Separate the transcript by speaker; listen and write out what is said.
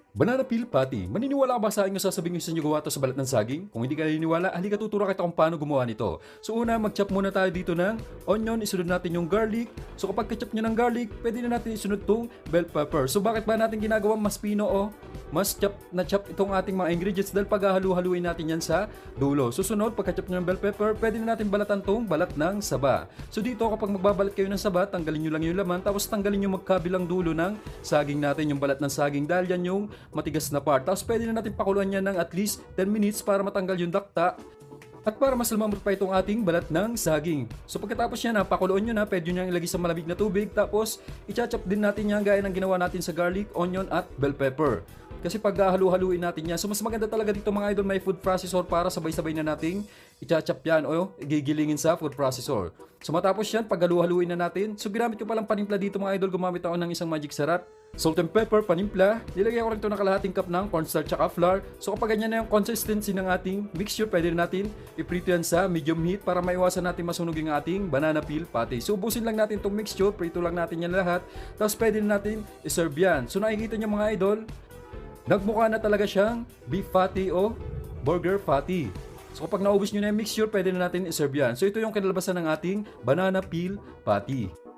Speaker 1: Banana peel patty. Maniniwala ka ba sa akin yung sasabihin ko sa inyo gawa to sa balat ng saging? Kung hindi ka naniniwala, halika tuturo kita kung paano gumawa nito. So una, mag-chop muna tayo dito ng onion, isunod natin yung garlic. So kapag ka-chop nyo ng garlic, pwede na natin isunod tong bell pepper. So bakit ba natin ginagawa mas pino o mas chop na chop itong ating mga ingredients dahil paghahalu-haluin natin yan sa dulo. Susunod, pagka-chop nyo ng bell pepper, pwede na natin balatan tong balat ng saba. So dito kapag magbabalat kayo ng saba, tanggalin nyo lang yung laman, tapos tanggalin nyo magkabilang dulo ng saging natin, yung balat ng saging dahil yan yung matigas na part. Tapos pwede na natin pakuluan yan ng at least 10 minutes para matanggal yung dakta at para mas lumamot pa itong ating balat ng saging. So pagkatapos yan, pakuluan nyo na, pwede nyo ilagay sa malamig na tubig, tapos i-chop din natin yan gaya ng ginawa natin sa garlic, onion at bell pepper. Kasi pag halu-haluin natin yan, so mas maganda talaga dito mga idol, may food processor para sabay-sabay na nating i-chop yan o gigilingin sa food processor. So matapos yan, pag halu-haluin na natin, so ginamit ko palang panimpla dito mga idol, gumamit ako ng isang magic sarap. Salt and pepper, panimpla. Nilagay ko rin ito ng kalahating cup ng cornstarch at flour. So kapag ganyan na yung consistency ng ating mixture, pwede rin natin iprito yan sa medium heat para maiwasan natin masunog yung ating banana peel patty. So ubusin lang natin itong mixture, prito lang natin yan lahat. Tapos pwede natin iserve yan. So nakikita nyo mga idol, nagmukha na talaga siyang beef patty o burger patty. So kapag naubos nyo na yung mixture, pwede na natin iserve yan. So ito yung kinalabasan ng ating banana peel patty.